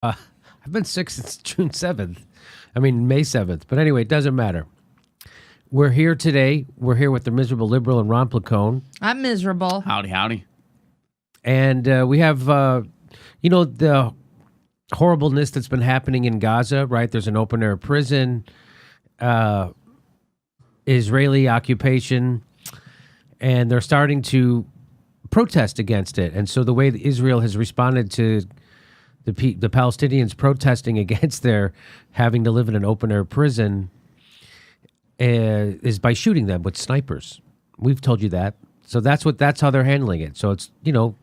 I've been sick since June 7th. I mean, May 7th. But anyway, it doesn't matter. We're here today. We're here with the miserable liberal and Ron Placone. I'm miserable. Howdy, howdy. And we have, the horribleness that's been happening in Gaza, right? There's an open-air prison, Israeli occupation, and they're starting to protest against it. And so the way that Israel has responded to the Palestinians protesting against their having to live in an open-air prison is by shooting them with snipers. We've told you that. So that's how they're handling it. So it's, the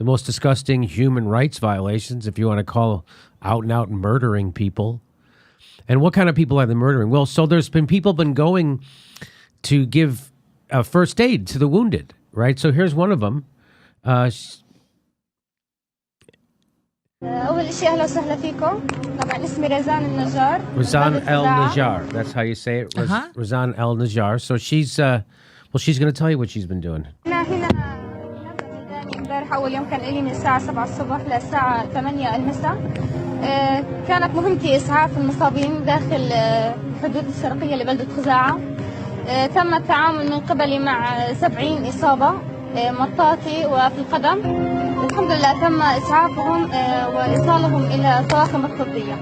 most disgusting human rights violations, if you want to call out and out murdering people. And what kind of people are they murdering? Well, so there's been people been going to give first aid to the wounded, right? So here's one of them. أول شيء أهلا وسهلا فيكم. طبعا اسمي رزان النجار. Razan El Najjar. That's how you say it. Razan El Najjar. So she's going to tell you what she's been doing. امبارح أول يوم كان لي من الساعة 7 الصبح للساعة 8 المساء. كانت مهمتي إسعاف المصابين داخل الحدود الشرقية لبلدة خزاعة. تم التعامل من قبلي مع 70 إصابة مطاطي وفي القدم. الحمد لله تم إسعافهم وإيصالهم إلى الطواقم الطبية.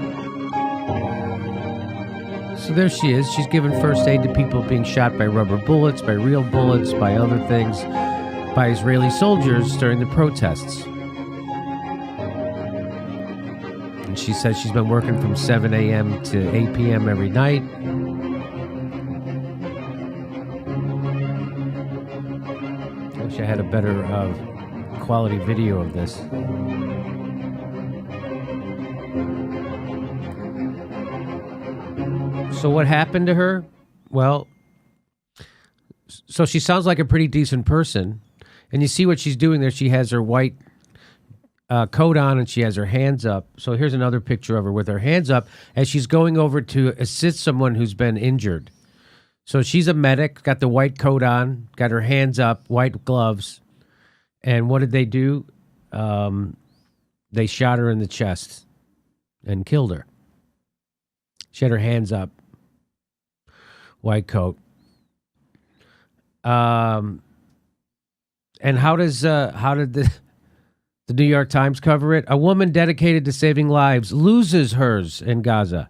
So there she is. She's giving first aid to people being shot by rubber bullets, by real bullets, by other things, by Israeli soldiers during the protests. And she says she's been working from 7 a.m. to 8 p.m. every night. I wish I had a better quality video of this. So what happened to her? Well, so she sounds like a pretty decent person. And you see what she's doing there. She has her white coat on and she has her hands up. So here's another picture of her with her hands up as she's going over to assist someone who's been injured. So she's a medic, got the white coat on, got her hands up, white gloves. And what did they do? They shot her in the chest and killed her. She had her hands up, white coat. And how did the New York Times cover it? A woman dedicated to saving lives loses hers in Gaza.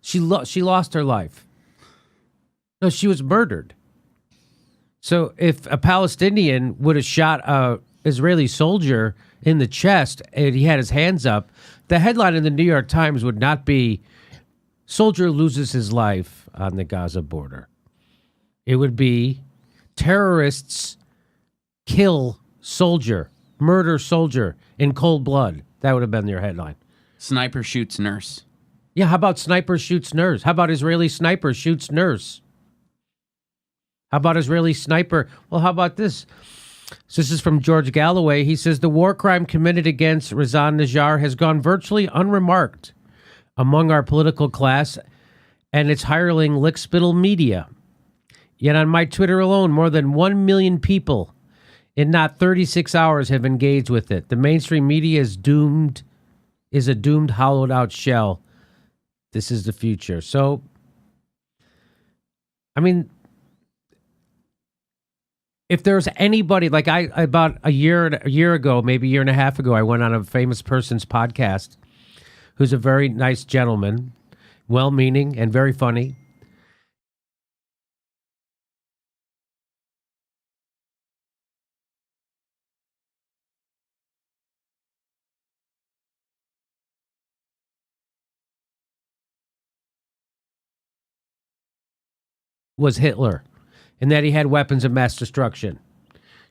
She lost her life. No, she was murdered. So if a Palestinian would have shot a Israeli soldier in the chest and he had his hands up, the headline in the New York Times would not be "Soldier loses his life on the Gaza border." It would be "Terrorists kill soldier, murder soldier in cold blood." That would have been your headline. Sniper shoots nurse. Yeah, how about sniper shoots nurse? How about Israeli sniper shoots nurse? How about Israeli sniper? Well, how about this? So this is from George Galloway. He says, the war crime committed against Razan Najjar has gone virtually unremarked among our political class and its hireling lickspittle media. Yet on my Twitter alone, more than 1 million people in not 36 hours have engaged with it. The mainstream media is a doomed, hollowed out shell. This is the future. So, I mean, if there's anybody, like I about a year ago, maybe a year and a half ago, I went on a famous person's podcast who's a very nice gentleman, well-meaning and very funny. Was Hitler, and that he had weapons of mass destruction.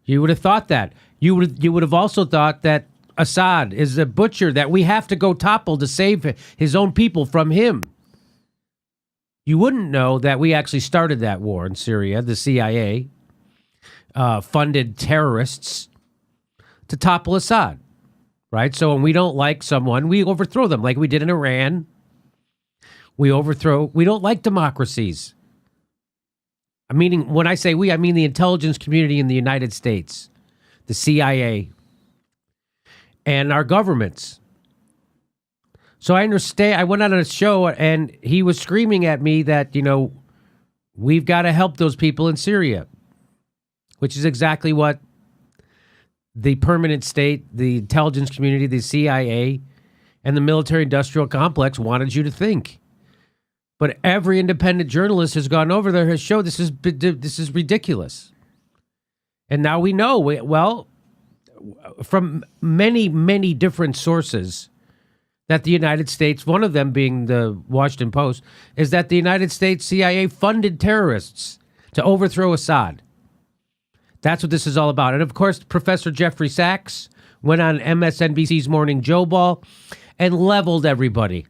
You would have thought that. You would have also thought that Assad is a butcher that we have to go topple to save his own people from him. You wouldn't know that we actually started that war in Syria. The CIA funded terrorists to topple Assad, right? So when we don't like someone, we overthrow them, like we did in Iran. We don't like democracies. Meaning, when I say we, I mean the intelligence community in the United States, the CIA. and our governments. So I understand. I went on a show and he was screaming at me that, we've got to help those people in Syria, which is exactly what the permanent state, the intelligence community, the CIA, and the military-industrial complex wanted you to think. But every independent journalist has gone over there, has showed this is ridiculous. And now we know, from many, many different sources, that the United States, one of them being the Washington Post, is that the United States CIA funded terrorists to overthrow Assad. That's what this is all about. And of course, Professor Jeffrey Sachs went on MSNBC's Morning Joe Ball and leveled everybody,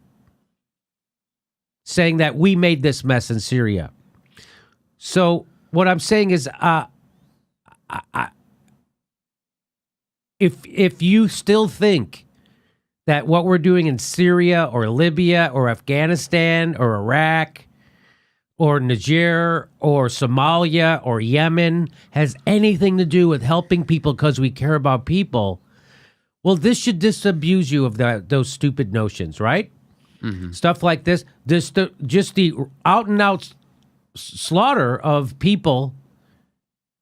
saying that we made this mess in Syria. So what I'm saying is, if you still think that what we're doing in Syria or Libya or Afghanistan or Iraq or Niger or Somalia or Yemen has anything to do with helping people because we care about people, well, this should disabuse you of those stupid notions, right? Mm-hmm. Stuff like this, just the out-and-out slaughter of people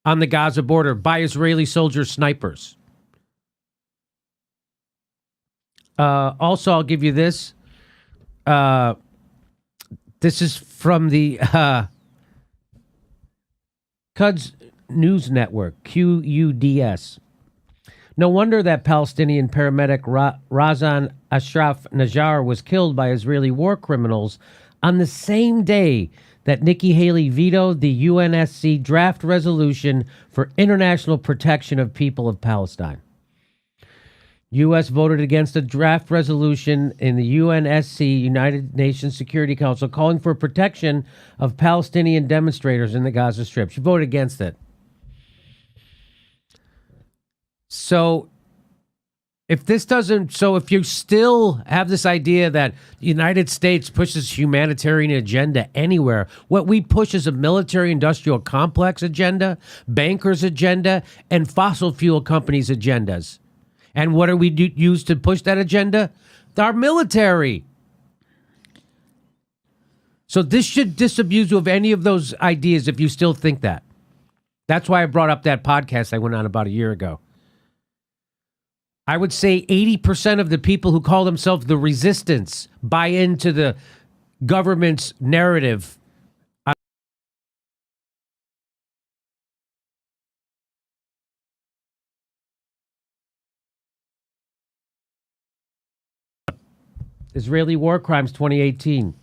on the Gaza border by Israeli soldier snipers. Also, I'll give you this. This is from the Quds News Network, QUDS. No wonder that Palestinian paramedic Razan Ashraf Najjar was killed by Israeli war criminals on the same day that Nikki Haley vetoed the UNSC draft resolution for international protection of people of Palestine. U.S. voted against a draft resolution in the UNSC, United Nations Security Council, calling for protection of Palestinian demonstrators in the Gaza Strip. She voted against it. So if you still have this idea that the United States pushes humanitarian agenda anywhere, what we push is a military-industrial complex agenda, bankers' agenda, and fossil fuel companies' agendas. And what do we use to push that agenda? Our military. So this should disabuse you of any of those ideas if you still think that. That's why I brought up that podcast I went on about a year ago. I would say 80% of the people who call themselves the resistance buy into the government's narrative. Israeli war crimes 2018.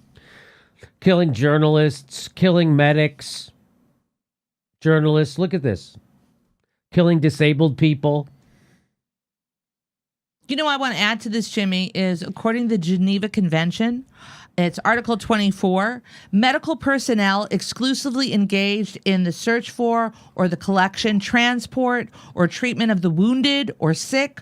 Killing journalists, killing medics, journalists. Look at this. Killing disabled people. I want to add to this, Jimmy, is according to the Geneva Convention, it's Article 24, medical personnel exclusively engaged in the search for or the collection, transport, or treatment of the wounded or sick,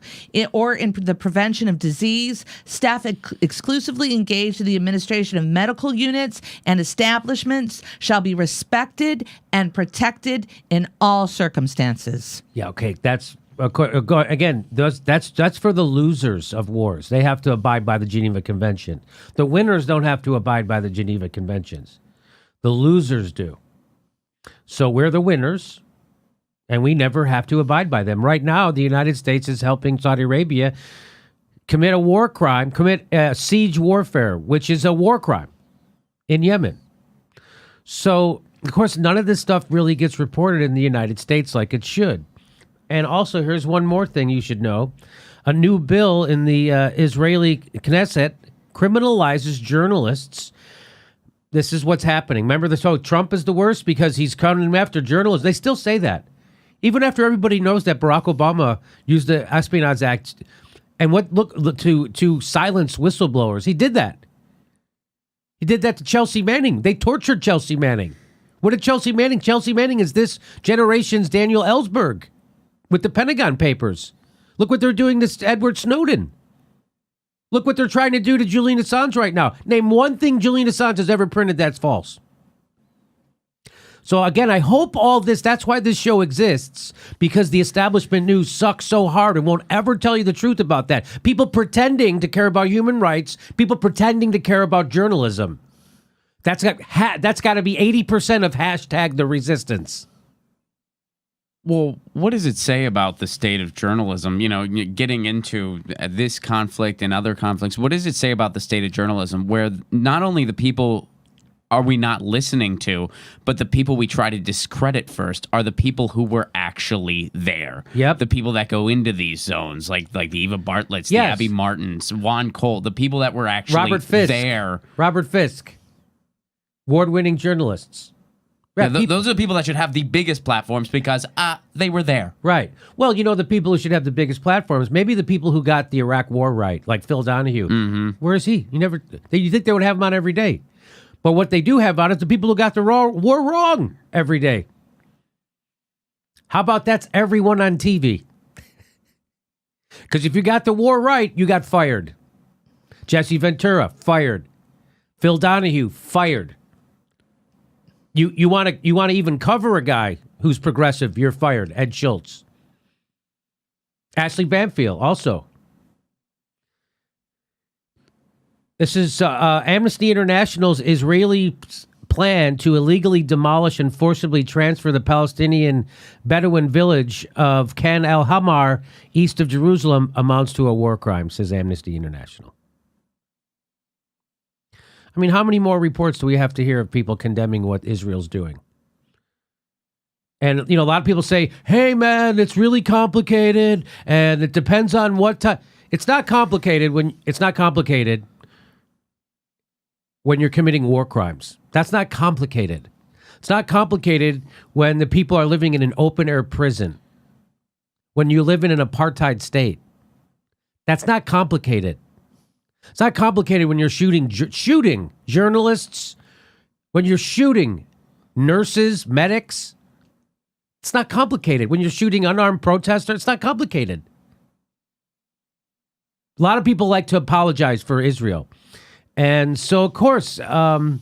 or in the prevention of disease, staff exclusively engaged in the administration of medical units and establishments shall be respected and protected in all circumstances. Yeah, okay, that's... Again, that's for the losers of wars. They have to abide by the Geneva Convention. The winners don't have to abide by the Geneva Conventions. The losers do. So we're the winners, and we never have to abide by them. Right now, the United States is helping Saudi Arabia commit a war crime, commit siege warfare, which is a war crime in Yemen. So, of course, none of this stuff really gets reported in the United States like it should. And also, here's one more thing you should know. A new bill in the Israeli Knesset criminalizes journalists. This is what's happening. Remember this? Oh, Trump is the worst because he's coming after journalists. They still say that. Even after everybody knows that Barack Obama used the Espionage Act and to silence whistleblowers. He did that. He did that to Chelsea Manning. They tortured Chelsea Manning. What did Chelsea Manning? Chelsea Manning is this generation's Daniel Ellsberg. With the Pentagon Papers. Look what they're doing to Edward Snowden. Look what they're trying to do to Julian Assange right now. Name one thing Julian Assange has ever printed that's false. So again, I hope all this, that's why this show exists, because the establishment news sucks so hard and won't ever tell you the truth about that. People pretending to care about human rights, people pretending to care about journalism. That's got to be 80% of hashtag the resistance. Well, what does it say about the state of journalism? You know, getting into this conflict and other conflicts, what does it say about the state of journalism where not only the people are we not listening to, but the people we try to discredit first are the people who were actually there. Yep. The people that go into these zones, like the Eva Bartlett's, Yes. the Abby Martins, Juan Cole, the people that were actually there. Robert Fisk. Award-winning journalists. Yeah, those are the people that should have the biggest platforms because they were there. Right. Well, you know, the people who should have the biggest platforms, maybe the people who got the Iraq War right, like Phil Donahue. Mm-hmm. Where is he? You think they would have him on every day. But what they do have on is the people who got the war wrong every day. How about that's everyone on TV? Because if you got the war right, you got fired. Jesse Ventura, fired. Phil Donahue, fired. You want to even cover a guy who's progressive, you're fired. Ed Schultz. Ashley Banfield, also. This is Amnesty International's Israeli plan to illegally demolish and forcibly transfer the Palestinian Bedouin village of Khan al-Hamar, east of Jerusalem, amounts to a war crime, says Amnesty International. I mean, how many more reports do we have to hear of people condemning what Israel's doing? And, you know, a lot of people say, hey, man, it's really complicated, and it depends on what time. It's not complicated when you're committing war crimes. That's not complicated. It's not complicated when the people are living in an open-air prison, when you live in an apartheid state. That's not complicated. It's not complicated when you're shooting journalists, when you're shooting nurses, medics. It's not complicated. When you're shooting unarmed protesters, it's not complicated. A lot of people like to apologize for Israel. And so, of course, and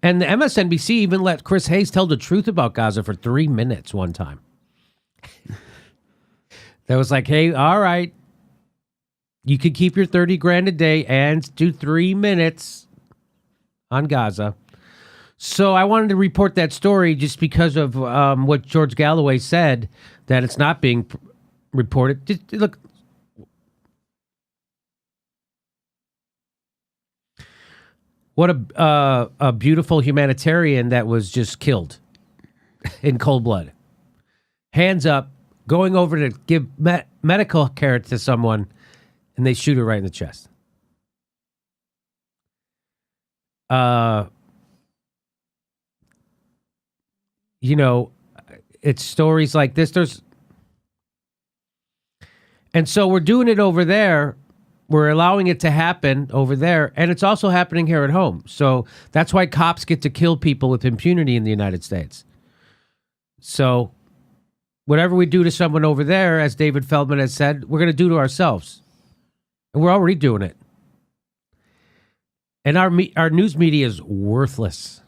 the MSNBC even let Chris Hayes tell the truth about Gaza for 3 minutes one time. That was like, hey, all right. You could keep your $30,000 a day and do 3 minutes on Gaza. So I wanted to report that story just because of what George Galloway said, that it's not being reported. Just, look, what a beautiful humanitarian that was just killed in cold blood. Hands up, going over to give medical care to someone, and they shoot her right in the chest. You know, it's stories like this. And so we're doing it over there. We're allowing it to happen over there, and it's also happening here at home. So that's why cops get to kill people with impunity in the United States. So whatever we do to someone over there, as David Feldman has said, we're going to do to ourselves. And we're already doing it. And our news media is worthless.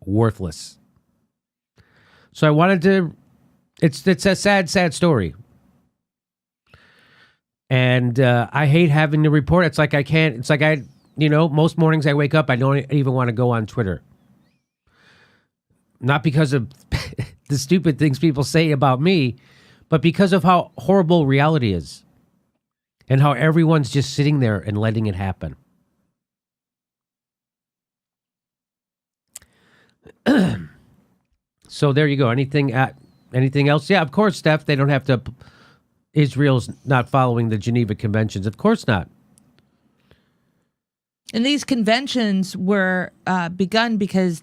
Worthless. So I wanted to, it's a sad, sad story. And I hate having to report. It's like most mornings I wake up, I don't even want to go on Twitter. Not because of the stupid things people say about me, but because of how horrible reality is. And how everyone's just sitting there and letting it happen. So there you go. Anything else? Yeah, of course, Steph. They don't have to. Israel's not following the Geneva Conventions. Of course not. And these conventions were begun because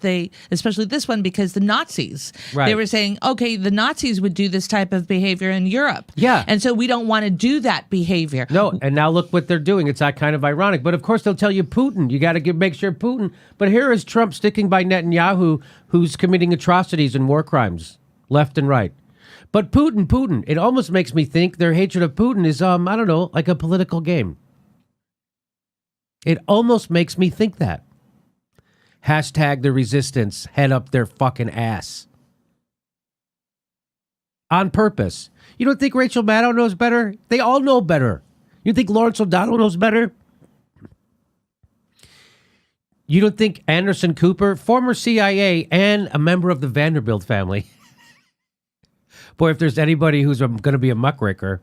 especially this one, because the Nazis, right. They were saying, okay, the Nazis would do this type of behavior in Europe. Yeah. And so we don't want to do that behavior. No, and now look what they're doing. It's kind of ironic. But of course, they'll tell you Putin. You got to make sure Putin. But here is Trump sticking by Netanyahu, who's committing atrocities and war crimes left and right. But Putin, it almost makes me think their hatred of Putin is, I don't know, like a political game. It almost makes me think that. Hashtag the resistance. Head up their fucking ass. On purpose. You don't think Rachel Maddow knows better? They all know better. You think Lawrence O'Donnell knows better? You don't think Anderson Cooper, former CIA and a member of the Vanderbilt family. Boy, if there's anybody who's going to be a muckraker.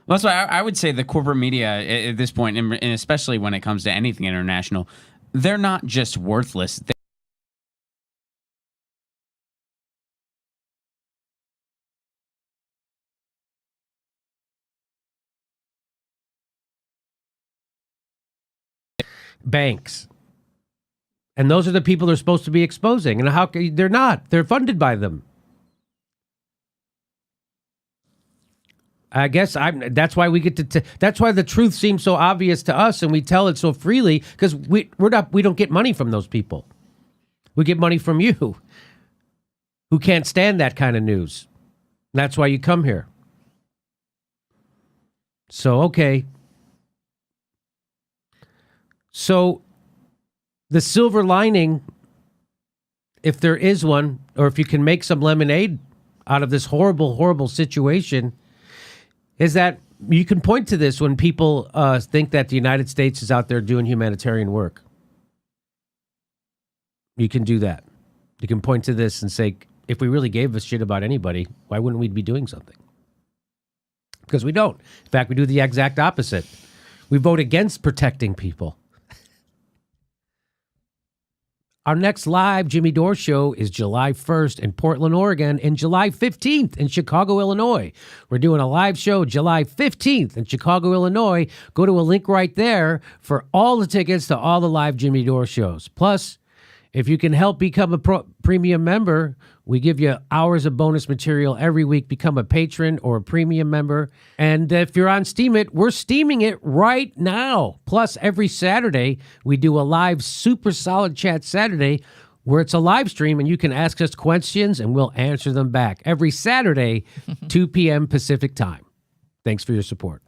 Well, so I would say the corporate media at this point, and especially when it comes to anything international, they're not just worthless. Banks. And those are the people they're supposed to be exposing. And how they're not. They're funded by them. I guess that's why we get to that's why the truth seems so obvious to us and we tell it so freely, because we don't get money from those people. We get money from you who can't stand that kind of news. That's why you come here. So, okay. So the silver lining, if there is one, or if you can make some lemonade out of this horrible, horrible situation, is that you can point to this when people think that the United States is out there doing humanitarian work. You can do that. You can point to this and say, if we really gave a shit about anybody, why wouldn't we be doing something? Because we don't. In fact, we do the exact opposite. We vote against protecting people. Our next live Jimmy Dore show is July 1st in Portland, Oregon, and July 15th in Chicago, Illinois. We're doing a live show July 15th in Chicago, Illinois. Go to a link right there for all the tickets to all the live Jimmy Dore shows. Plus, if you can help become a premium member, we give you hours of bonus material every week. Become a patron or a premium member. And if you're on Steam It, we're steaming it right now. Plus, every Saturday, we do a live Super Solid Chat Saturday where it's a live stream and you can ask us questions and we'll answer them back. Every Saturday, 2 p.m. Pacific time. Thanks for your support.